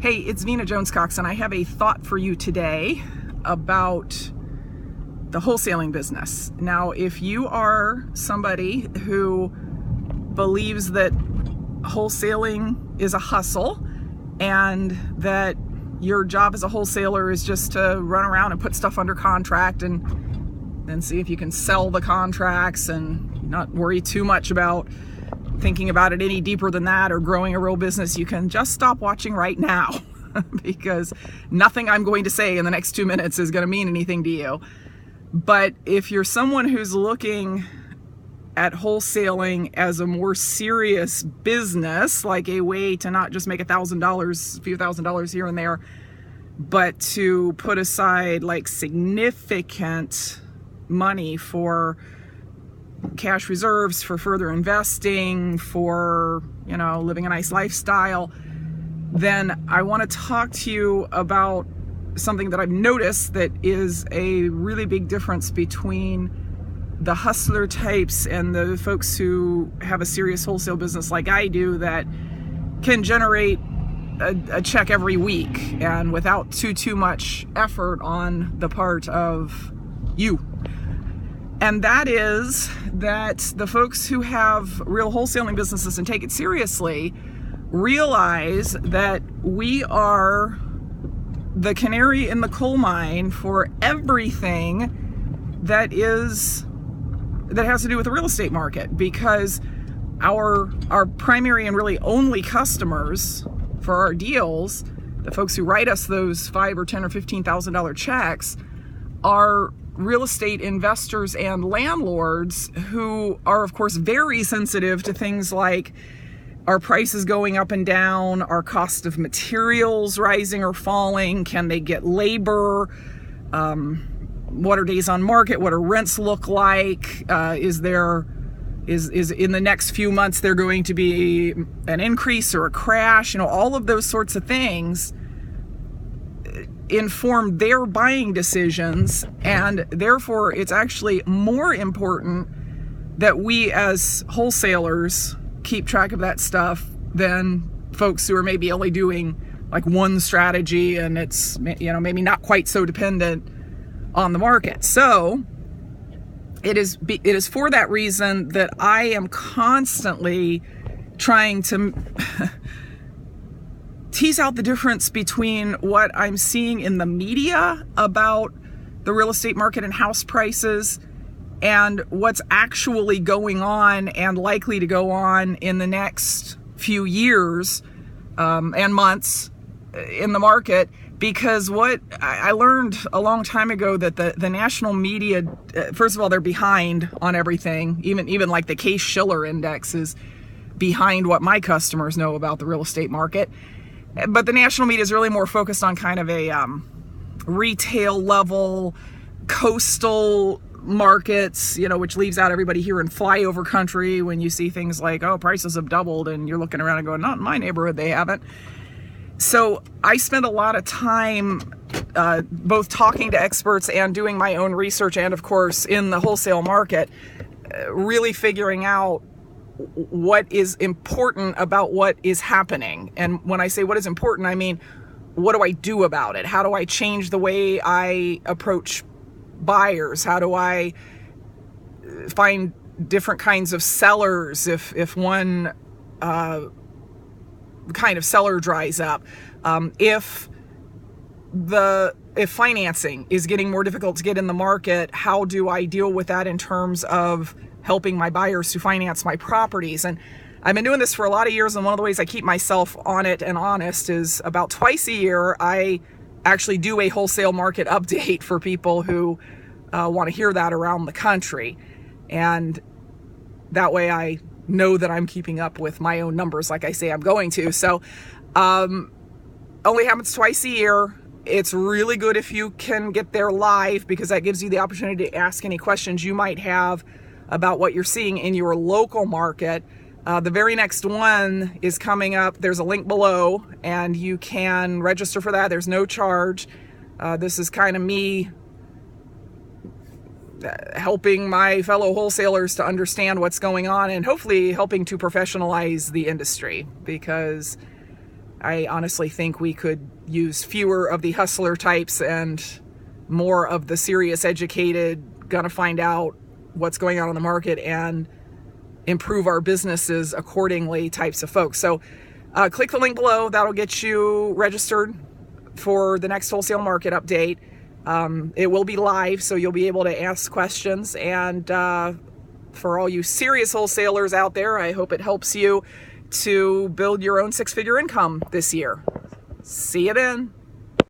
Hey, it's Vena Jones-Cox, and I have a thought for you today about the wholesaling business. Now, if you are somebody who believes that wholesaling is a hustle and that your job as a wholesaler is just to run around and put stuff under contract and then see if you can sell the contracts and not worry too much about thinking about it any deeper than that or growing a real business, you can just stop watching right now because nothing I'm going to say in the next 2 minutes is going to mean anything to you. But if you're someone who's looking at wholesaling as a more serious business, like a way to not just make $1,000, a few $1,000s here and there, but to put aside like significant money for cash reserves, for further investing, for, living a nice lifestyle, then I want to talk to you about something that I've noticed that is a really big difference between the hustler types and the folks who have a serious wholesale business like I do that can generate a check every week and without too much effort on the part of you. And that is that the folks who have real wholesaling businesses and take it seriously realize that we are the canary in the coal mine for everything that has to do with the real estate market, because our primary and really only customers for our deals, the folks who write us those $5,000 or $10,000 or $15,000 checks, are real estate investors and landlords who are, of course, very sensitive to things like our prices going up and down, our cost of materials rising or falling, can they get labor, what are days on market, what do rents look like, is in the next few months there going to be an increase or a crash, all of those sorts of things inform their buying decisions, and therefore it's actually more important that we as wholesalers keep track of that stuff than folks who are maybe only doing like one strategy and it's maybe not quite so dependent on the market. So it is for that reason that I am constantly trying to tease out the difference between what I'm seeing in the media about the real estate market and house prices and what's actually going on and likely to go on in the next few years and months in the market. Because what I learned a long time ago, that the national media, first of all, they're behind on everything. Even like the Case-Shiller index is behind what my customers know about the real estate market. But the national media is really more focused on kind of a retail level, coastal markets, which leaves out everybody here in flyover country when you see things like, oh, prices have doubled, and you're looking around and going, not in my neighborhood, they haven't. So I spend a lot of time both talking to experts and doing my own research, and of course in the wholesale market, really figuring out what is important about what is happening. And when I say what is important, I mean, what do I do about it? How do I change the way I approach buyers? How do I find different kinds of sellers if one kind of seller dries up? If financing is getting more difficult to get in the market, how do I deal with that in terms of helping my buyers to finance my properties? And I've been doing this for a lot of years, and one of the ways I keep myself on it and honest is about twice a year I actually do a wholesale market update for people who want to hear that around the country. And that way I know that I'm keeping up with my own numbers like I say I'm going to. So only happens twice a year. It's really good if you can get there live, because that gives you the opportunity to ask any questions you might have about what you're seeing in your local market. The very next one is coming up. There's a link below, and you can register for that. There's no charge. This is kind of me helping my fellow wholesalers to understand what's going on and hopefully helping to professionalize the industry, because I honestly think we could use fewer of the hustler types and more of the serious, educated, gonna find out what's going on in the market and improve our businesses accordingly types of folks. So click the link below. That'll get you registered for the next wholesale market update. It will be live, so you'll be able to ask questions. And for all you serious wholesalers out there, I hope it helps you to build your own six-figure income this year. See you then.